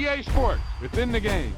EA Sports. It's in the game.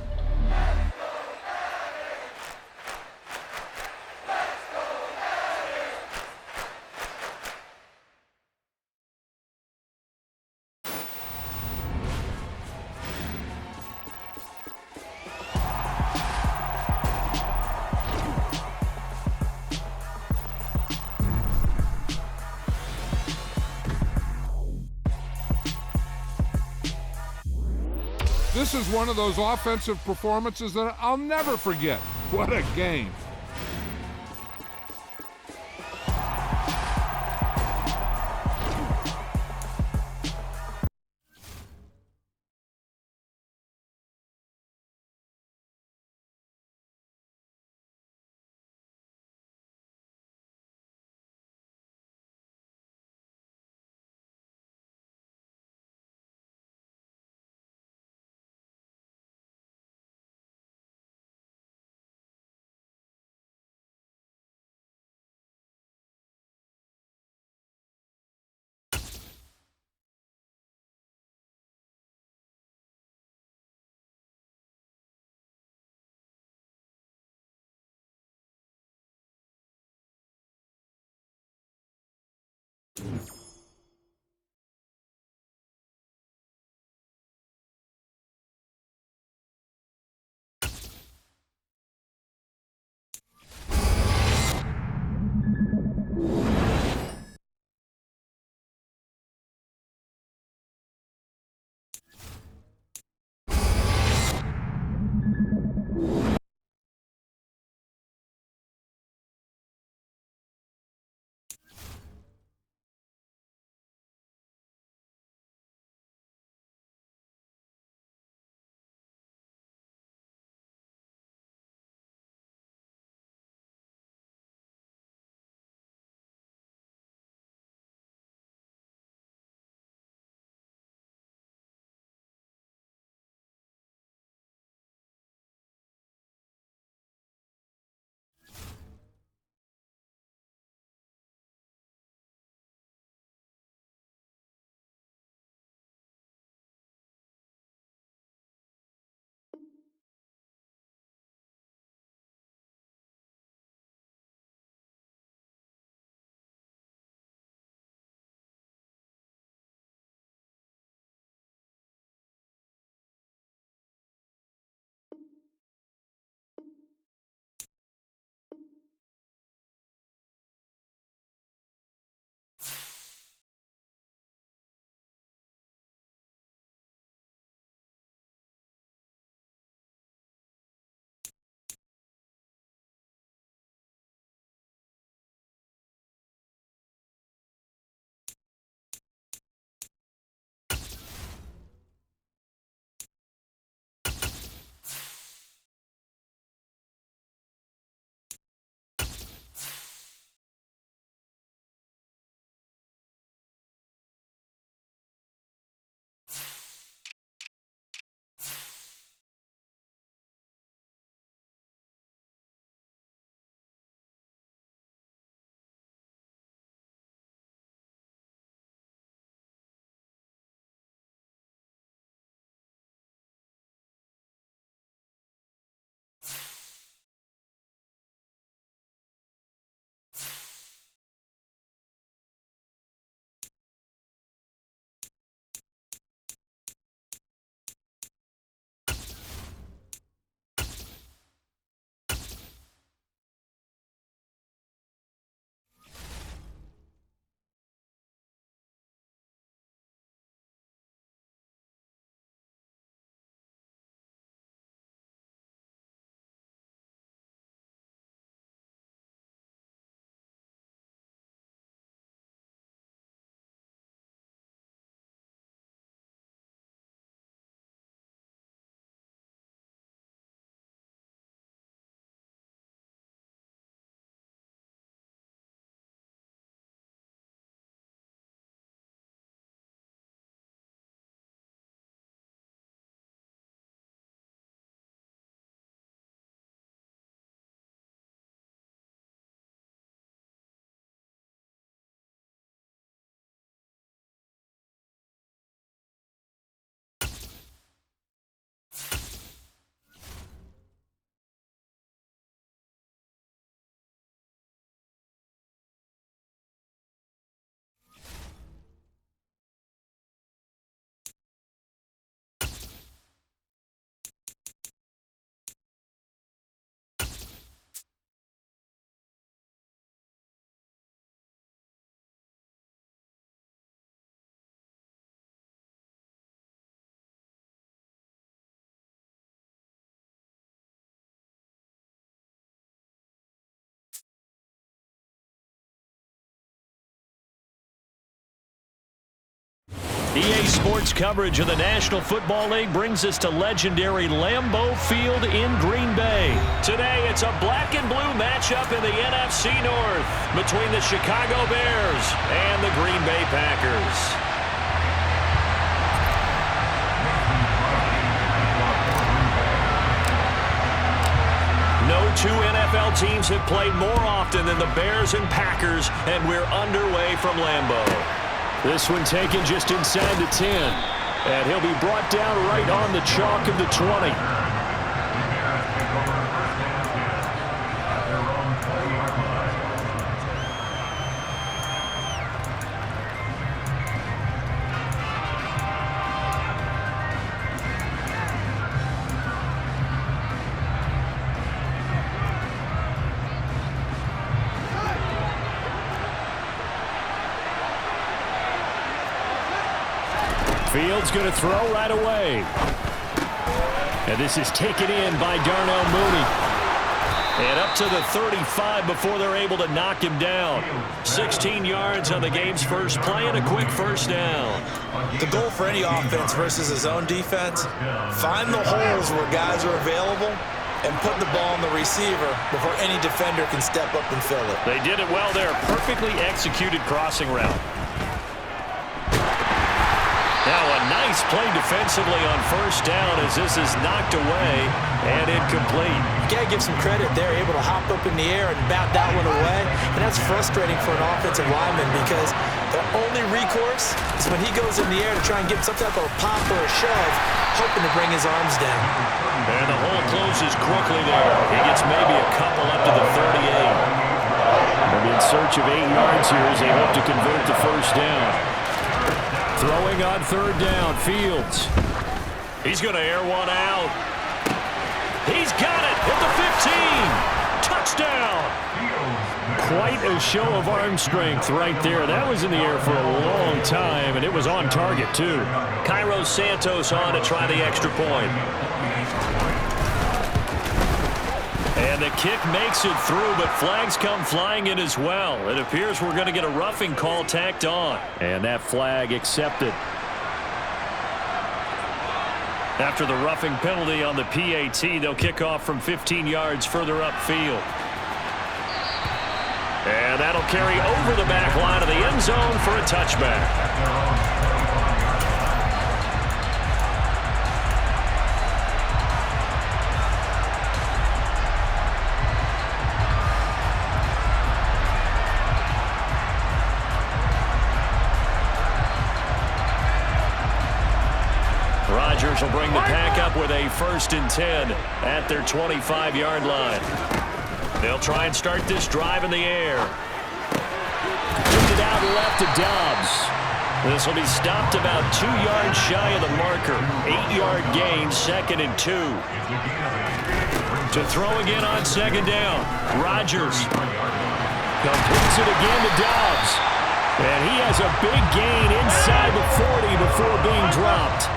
This is one of those offensive performances that I'll never forget. What a game. EA Sports coverage of the National Football League brings us to legendary Lambeau Field in Green Bay. Today, it's a black and blue matchup in the NFC North between the Chicago Bears and the Green Bay Packers. No two NFL teams have played more often than the Bears and Packers, and we're underway from Lambeau. This one taken just inside the 10. And he'll be brought down right on the chalk of the 20. Fields going to throw right away. And this is taken in by Darnell Mooney. And up to the 35 before they're able to knock him down. 16 yards on the game's first play and a quick first down. The goal for any offense versus his own defense, find the holes where guys are available and put the ball on the receiver before any defender can step up and fill it. They did it well there. Perfectly executed crossing route. Now a nice play defensively on first down as this is knocked away and incomplete. You got to give some credit. They're able to hop up in the air and bat that one away. And that's frustrating for an offensive lineman because their only recourse is when he goes in the air to try and get some type of a pop or a shove, hoping to bring his arms down. And the hole closes quickly there. He gets maybe a couple up to the 38. They'll be in search of 8 yards here as they hope to convert the first down. Throwing on third down, Fields. He's going to air one out. He's got it at the 15. Touchdown. Quite a show of arm strength right there. That was in the air for a long time, and it was on target, too. Cairo Santos on to try the extra point. And the kick makes it through, but flags come flying in as well. It appears we're going to get a roughing call tacked on. And that flag accepted. After the roughing penalty on the PAT, they'll kick off from 15 yards further upfield. And that'll carry over the back line of the end zone for a touchback. Rodgers will bring the pack up with a 1st and 10 at their 25-yard line. They'll try and start this drive in the air. Kicked it out left to Dobbs. This will be stopped about 2 yards shy of the marker. 8-yard gain, 2nd and 2. To throw again on 2nd down. Rodgers completes it again to Dobbs. And he has a big gain inside the 40 before being dropped.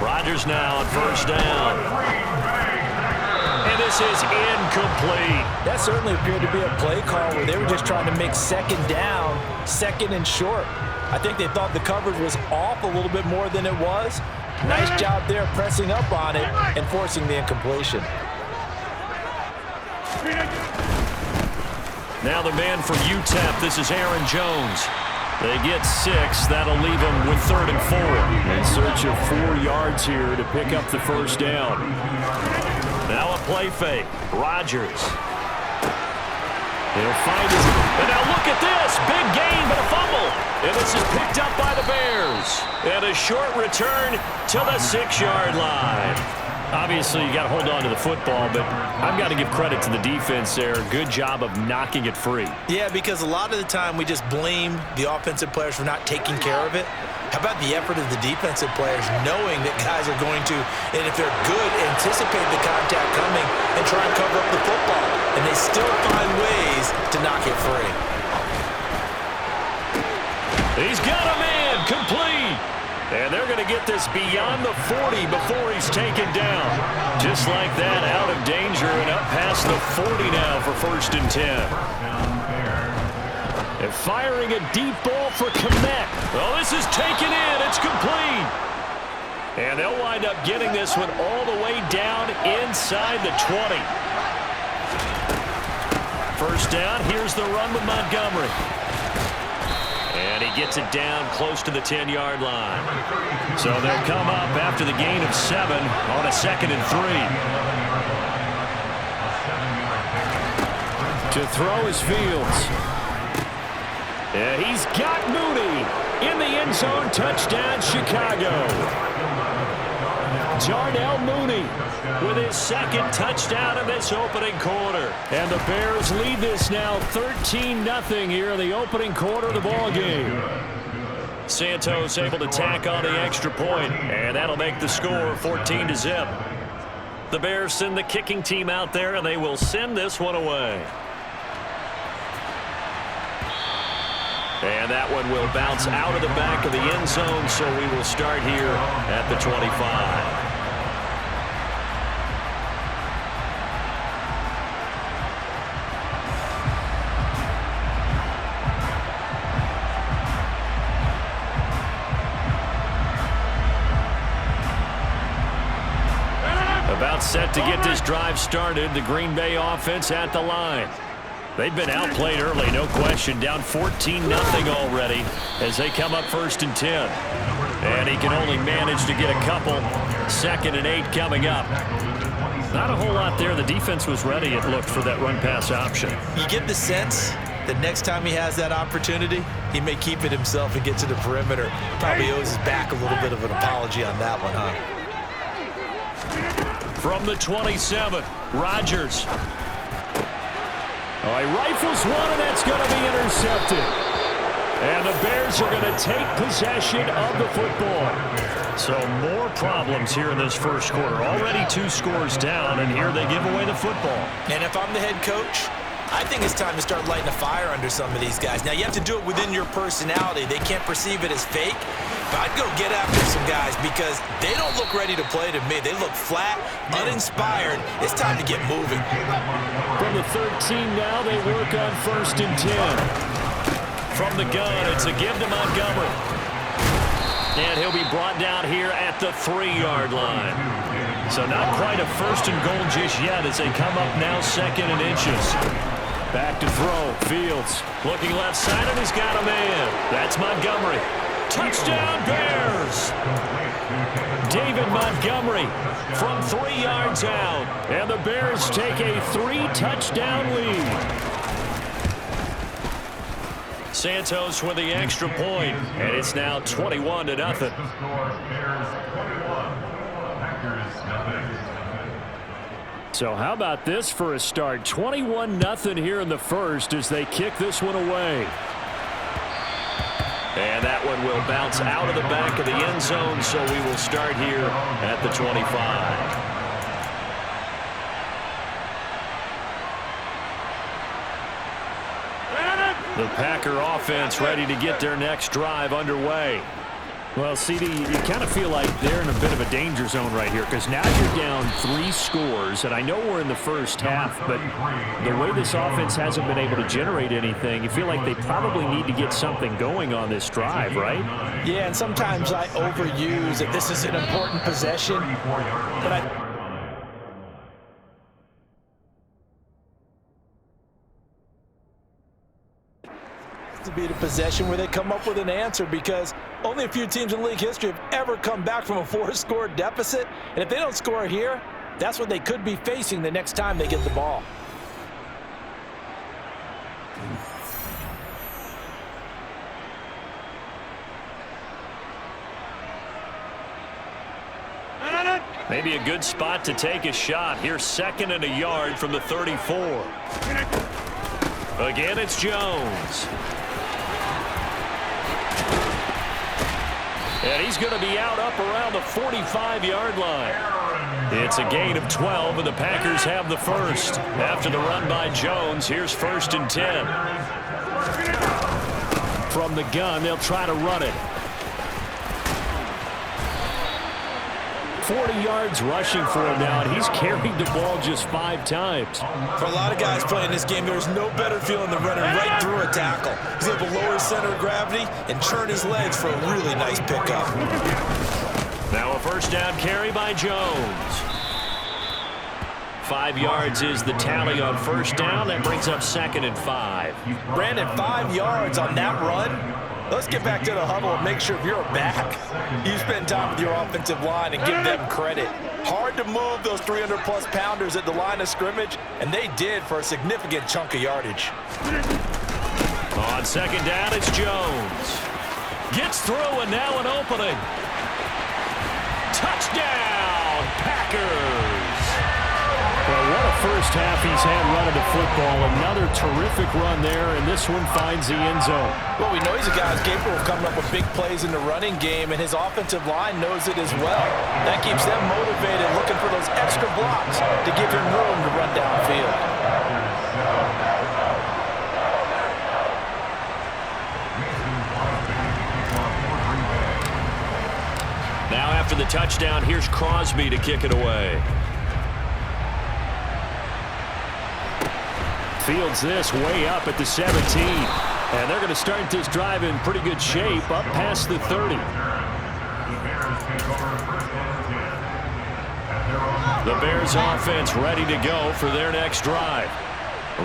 Rodgers now on 1st down. And this is incomplete. That certainly appeared to be a play call where they were just trying to make 2nd down, 2nd and short. I think they thought the coverage was off a little bit more than it was. Nice job there pressing up on it and forcing the incompletion. Now the man from UTEP, this is Aaron Jones. They get 6. That'll leave them with 3rd and 4. In search of 4 yards here to pick up the first down. Now a play fake. Rodgers. He'll find his... And now look at this. Big gain, but a fumble. And this is picked up by the Bears. And a short return to the 6-yard line. Obviously, you got to hold on to the football, but I've got to give credit to the defense there. Good job of knocking it free. Yeah, because a lot of the time we just blame the offensive players for not taking care of it. How about the effort of the defensive players knowing that guys are going to, and if they're good, anticipate the contact coming and try and cover up the football. And they still find ways to knock it free. He's got a man complete. And they're going to get this beyond the 40 before he's taken down. Just like that, out of danger and up past the 40 now for 1st and 10. And firing a deep ball for Kmet. Oh, this is taken in. It's complete. And they'll wind up getting this one all the way down inside the 20. First down. Here's the run with Montgomery. And he gets it down close to the 10-yard line. So they'll come up after the gain of 7 on a 2nd and 3. To throw is Fields. And he's got Mooney in the end zone. Touchdown, Chicago. Darnell Mooney with his 2nd touchdown of this opening quarter. And the Bears lead this now 13-0 here in the opening quarter of the ball game. Santos able to tack on the extra point, and that'll make the score 14-0. The Bears send the kicking team out there, and they will send this one away. And that one will bounce out of the back of the end zone, so we will start here at the 25. About set to get this drive started, the Green Bay offense at the line. They've been outplayed early, no question. Down 14-0 already as they come up 1st and 10. And he can only manage to get a couple. 2nd and 8 coming up. Not a whole lot there. The defense was ready, it looked, for that run-pass option. You get the sense that next time he has that opportunity, he may keep it himself and get to the perimeter. Probably owes his back a little bit of an apology on that one, huh? From the 27, Rodgers. Oh, he rifles one, and that's going to be intercepted. And the Bears are going to take possession of the football. So more problems here in this first quarter. Already 2 scores down, and here they give away the football. And if I'm the head coach, I think it's time to start lighting a fire under some of these guys. Now, you have to do it within your personality. They can't perceive it as fake. But I'd go get after some guys because they don't look ready to play to me. They look flat, uninspired. It's time to get moving. From the 13 now, they work on 1st and 10. From the gun, it's a give to Montgomery. And he'll be brought down here at the 3-yard line. So not quite a 1st and goal just yet as they come up now 2nd and inches. Back to throw. Fields looking left side, and he's got a man. That's Montgomery. Touchdown, Bears! David Montgomery from 3 yards out. And the Bears take a 3-touchdown lead. Santos with the extra point, and it's now 21-0. So how about this for a start? 21-0 here in the first as they kick this one away. And that one will bounce out of the back of the end zone, so we will start here at the 25. The Packer offense ready to get their next drive underway. Well, CD, you kind of feel like they're in a bit of a danger zone right here because now you're down 3 scores, and I know we're in the first half, but the way this offense hasn't been able to generate anything, you feel like they probably need to get something going on this drive, right? Yeah, and sometimes I overuse that this is an important possession, but to be the possession where they come up with an answer because only a few teams in league history have ever come back from a 4-score deficit. And if they don't score here, that's what they could be facing the next time they get the ball. Maybe a good spot to take a shot. Here's 2nd and a yard from the 34. Again, it's Jones. And he's going to be out up around the 45-yard line. It's a gain of 12, and the Packers have the first. After the run by Jones, here's 1st and 10. From the gun, they'll try to run it. 40 yards rushing for him now, and he's carried the ball just 5 times. For a lot of guys playing this game, there's no better feeling than running right through a tackle. He's able to lower his center of gravity and turn his legs for a really nice pickup. Now a first down carry by Jones. 5 yards is the tally on first down. That brings up 2nd and 5. Brandon, 5 yards on that run. Let's get back to the huddle and make sure if you're a back, you spend time with your offensive line and give them credit. Hard to move those 300-plus pounders at the line of scrimmage, and they did for a significant chunk of yardage. On 2nd down, it's Jones. Gets through, and now an opening. Touchdown, Packers! Well, what a first half he's had running the football. Another terrific run there, and this one finds the end zone. Well, we know he's a guy who's capable of coming up with big plays in the running game, and his offensive line knows it as well. That keeps them motivated, looking for those extra blocks to give him room to run downfield. Now after the touchdown, here's Crosby to kick it away. Fields this way up at the 17. And they're going to start this drive in pretty good shape up past the 30. The Bears offense ready to go for their next drive.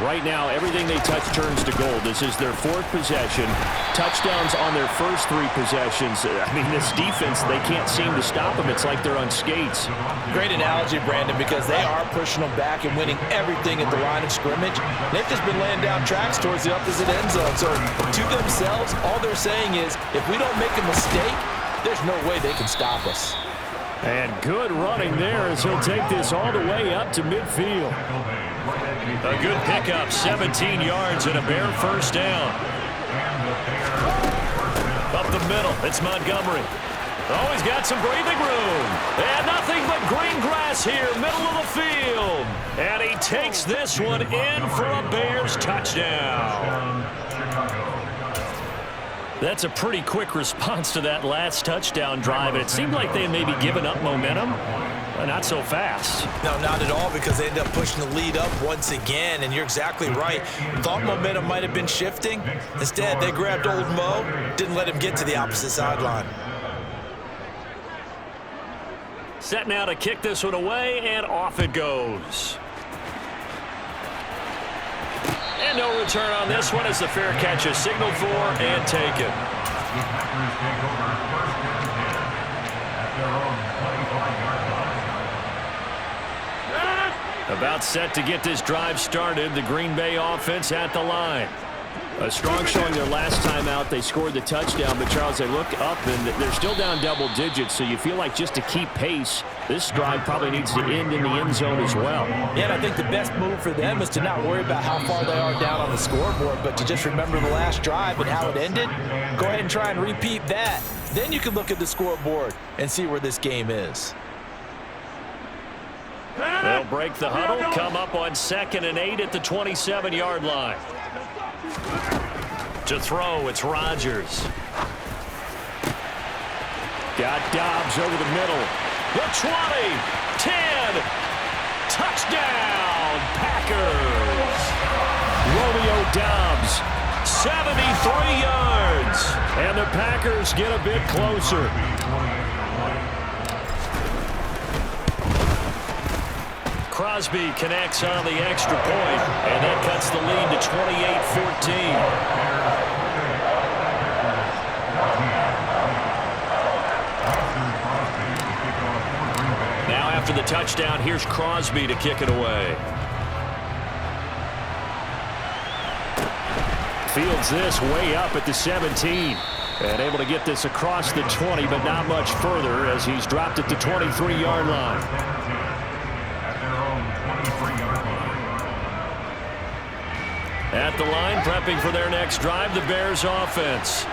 Right now, everything they touch turns to gold. This is their 4th possession. Touchdowns on their first 3 possessions. I mean, this defense, they can't seem to stop them. It's like they're on skates. Great analogy, Brandon, because they are pushing them back and winning everything at the line of scrimmage. They've just been laying down tracks towards the opposite end zone. So to themselves, all they're saying is, if we don't make a mistake, there's no way they can stop us. And good running there as he'll take this all the way up to midfield. A good pickup, 17 yards and a Bear first down. Up the middle, it's Montgomery. Oh, he's got some breathing room. And nothing but green grass here, middle of the field. And he takes this one in for a Bears touchdown. That's a pretty quick response to that last touchdown drive. And it seemed like they had maybe given up momentum. Not so fast. No, not at all, because they end up pushing the lead up once again, and you're exactly right. Thought momentum might have been shifting. Instead, they grabbed old Mo, didn't let him get to the opposite sideline. Set now to kick this one away, and off it goes. And no return on this one as the fair catch is signaled for and taken. About set to get this drive started. The Green Bay offense at the line. A strong showing their last time out. They scored the touchdown, but Charles, they look up and they're still down double digits, so you feel like just to keep pace, this drive probably needs to end in the end zone as well. Yeah, and I think the best move for them is to not worry about how far they are down on the scoreboard, but to just remember the last drive and how it ended. Go ahead and try and repeat that. Then you can look at the scoreboard and see where this game is. They'll break the huddle, come up on 2nd and 8 at the 27-yard line. To throw, it's Rodgers. Got Dobbs over the middle. The 20, 10, touchdown, Packers. Romeo Dobbs, 73 yards. And the Packers get a bit closer. Crosby connects on the extra point, and that cuts the lead to 28-14. Now after the touchdown, here's Crosby to kick it away. Fields this way up at the 17. And able to get this across the 20, but not much further as he's dropped at the 23-yard line. At the line, prepping for their next drive, the Bears offense.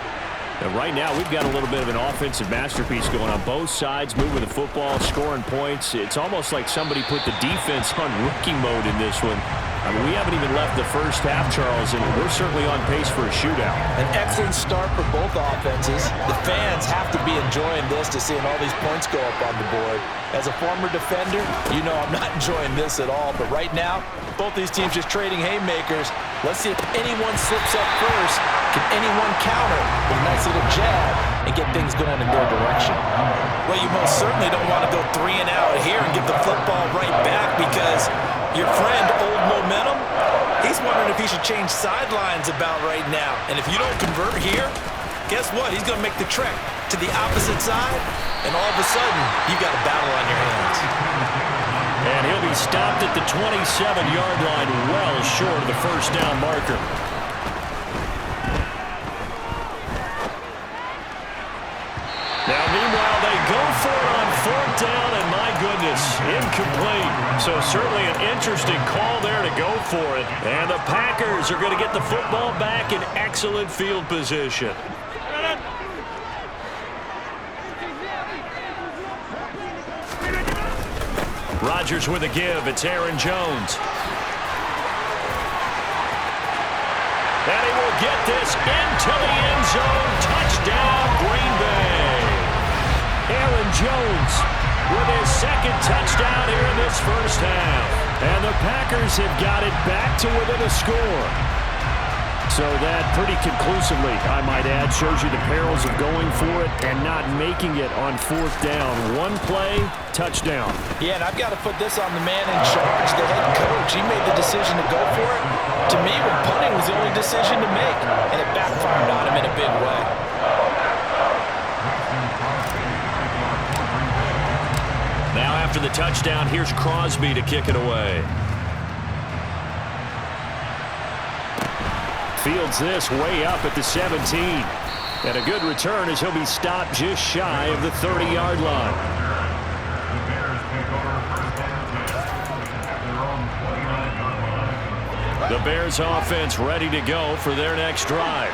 And right now, we've got a little bit of an offensive masterpiece going on both sides, moving the football, scoring points. It's almost like somebody put the defense on rookie mode in this one. I mean, we haven't even left the first half, Charles, and we're certainly on pace for a shootout. An excellent start for both offenses. The fans have to be enjoying this to seeing all these points go up on the board. As a former defender, you know I'm not enjoying this at all. But right now, both these teams just trading haymakers. Let's see if anyone slips up first. Can anyone counter with a nice little jab and get things going in their direction? Well, you most certainly don't want to go 3 and out here and give the football right back, because your friend, Old Momentum, he's wondering if he should change sidelines about right now. And if you don't convert here, guess what? He's going to make the trek to the opposite side, and all of a sudden, you've got a battle on your hands. And he'll be stopped at the 27-yard line, well short of the first down marker. Now, meanwhile, they go for it on 4th down, and my goodness, incomplete. So certainly an interesting call there to go for it. And the Packers are going to get the football back in excellent field position. Rodgers with a give. It's Aaron Jones. And he will get this into the end zone. Touchdown, Green Bay. Aaron Jones with his second touchdown here in this first half. And the Packers have got it back to within a score. So that pretty conclusively, I might add, shows you the perils of going for it and not making it on 4th down. One play, touchdown. Yeah, and I've got to put this on the man in charge, the head coach. He made the decision to go for it. To me, when punting was the only decision to make, and it backfired on him in a big way. Now after the touchdown, here's Crosby to kick it away. Fields this way up at the 17. And a good return as he'll be stopped just shy of the 30-yard line. The Bears offense ready to go for their next drive.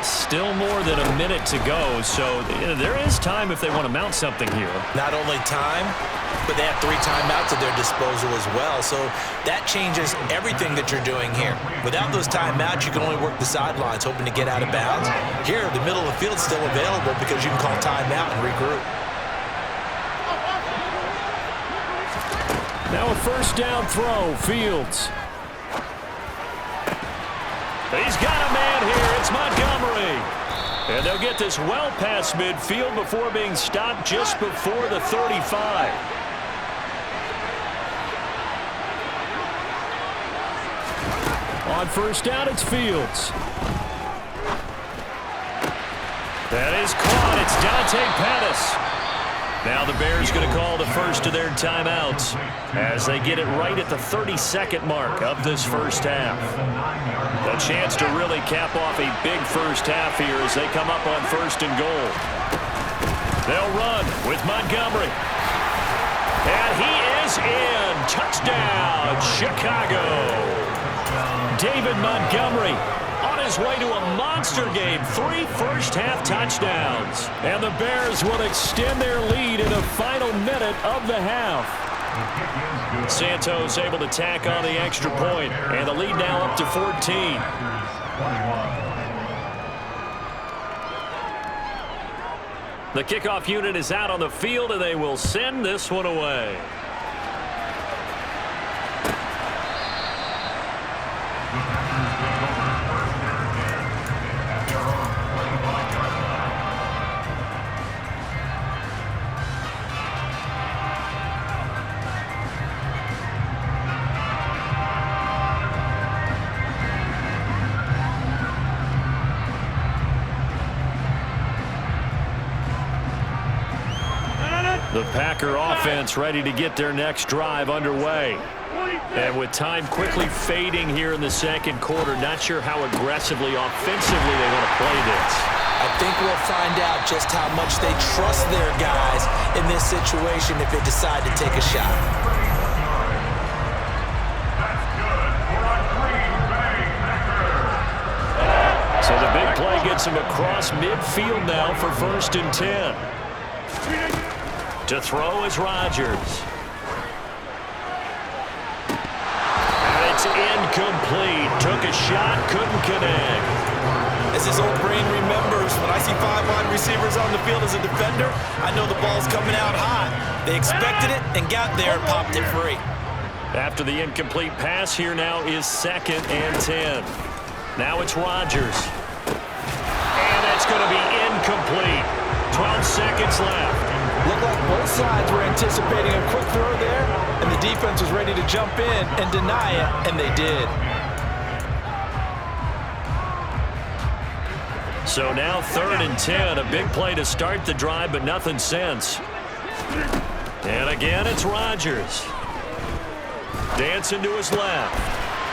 Still more than a minute to go, so there is time if they want to mount something here. Not only time, but they have 3 timeouts at their disposal as well, so that changes everything that you're doing here. Without those timeouts, you can only work the sidelines, hoping to get out of bounds. Here, the middle of the field is still available because you can call timeout and regroup. Now a first down throw, Fields. He's got a man here. It's Montgomery. And they'll get this well past midfield before being stopped just before the 35. On first down, it's Fields. That is caught. It's Dante Pettis. Now the Bears going to call the first of their timeouts as they get it right at the 32nd mark of this first half. A chance to really cap off a big first half here as they come up on 1st and goal. They'll run with Montgomery. And he is in. Touchdown, Chicago. David Montgomery on his way to a monster game. 3 first-half touchdowns. And the Bears will extend their lead in the final minute of the half. Santos able to tack on the extra point, and the lead now up to 14. The kickoff unit is out on the field, and they will send this one away. The Packer offense ready to get their next drive underway. And with time quickly fading here in the second quarter, not sure how aggressively, offensively they want to play this. I think we'll find out just how much they trust their guys in this situation if they decide to take a shot. So the big play gets him across midfield now for 1st and 10. To throw is Rodgers. And it's shot, couldn't connect. As his old brain remembers, when I see 5 wide receivers on the field as a defender, I know the ball's coming out hot. They expected it and got there and popped it free. After the incomplete pass, here now is 2nd and 10. Now it's Rodgers. And that's going to be incomplete. 12 seconds left. Looked like both sides were anticipating a quick throw there, and the defense was ready to jump in and deny it, and they did. So now 3rd and 10. A big play to start the drive, but nothing since. And again, it's Rodgers. Dancing to his left.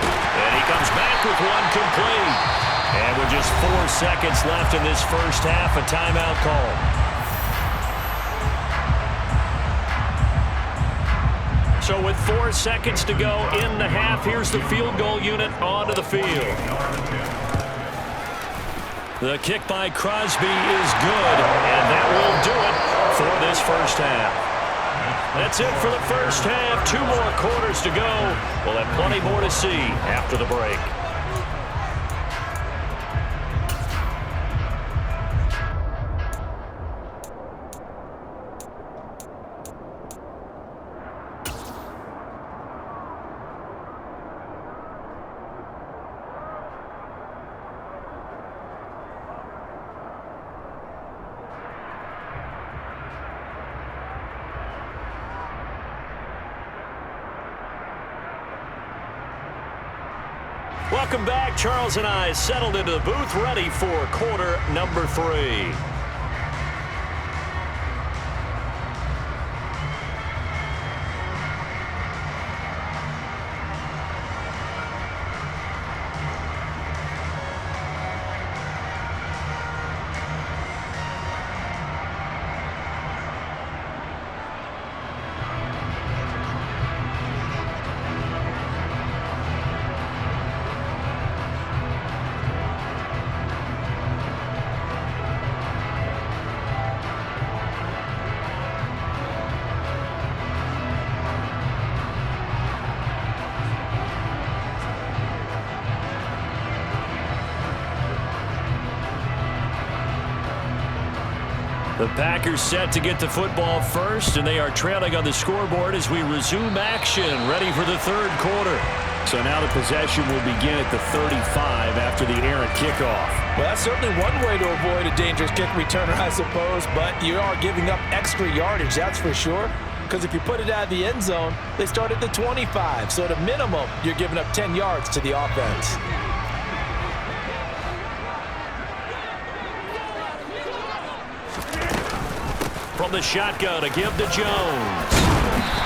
And he comes back with one complete. And with just 4 seconds left in this first half, a timeout call. So with 4 seconds to go in the half, here's the field goal unit onto the field. The kick by Crosby is good, and that will do it for this first half. That's it for the first half. 2 more quarters to go. We'll have plenty more to see after the break. Welcome back. Charles and I settled into the booth, ready for quarter number 3. The Packers set to get the football first, and they are trailing on the scoreboard as we resume action, ready for the 3rd quarter. So now the possession will begin at the 35 after the errant kickoff. Well, that's certainly one way to avoid a dangerous kick returner, I suppose, but you are giving up extra yardage, that's for sure. Because if you put it out of the end zone, they start at the 25. So at a minimum, you're giving up 10 yards to the offense. From the shotgun, a give to Jones.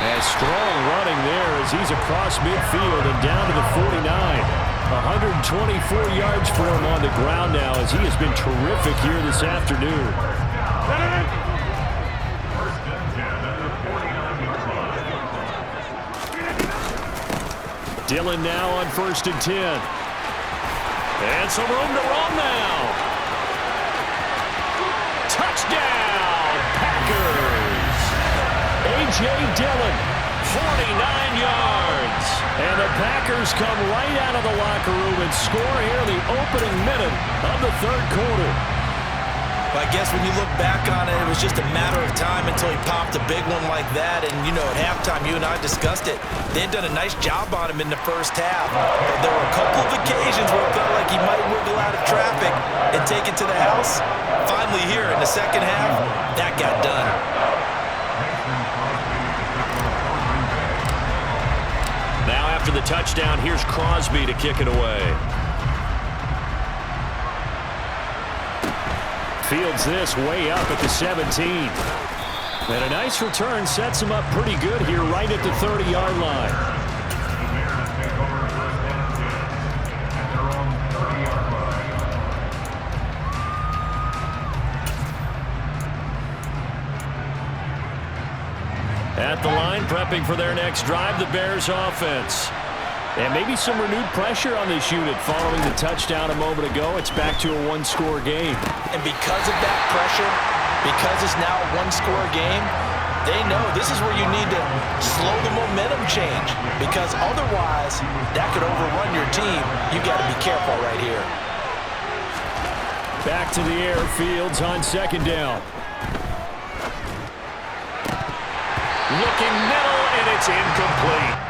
And strong running there as he's across midfield and down to the 49. 124 yards for him on the ground now as he has been terrific here this afternoon. Dillon now on 1st and 10. And some room to run now. Touchdown, Packers. A.J. Dillon, 49 yards. And the Packers come right out of the locker room and score here in the opening minute of the 3rd quarter. I guess when you look back on it, it was just a matter of time until he popped a big one like that. And, you know, at halftime, you and I discussed it. They had done a nice job on him in the first half. But there were a couple of occasions where it felt like he might wiggle out of traffic and take it to the house. Finally here in the second half, that got done. Now after the touchdown, here's Crosby to kick it away. Fields this way up at the 17. And a nice return sets him up pretty good here right at the 30-yard line. At the line, prepping for their next drive, the Bears offense. And maybe some renewed pressure on this unit following the touchdown a moment ago. It's back to a 1-score game. And because of that pressure, because it's now a 1-score game, They know this is where you need to slow the momentum change, because otherwise that could overrun your team. You got to be careful right here. Back to the air, Fields on second down. Looking middle, and it's incomplete.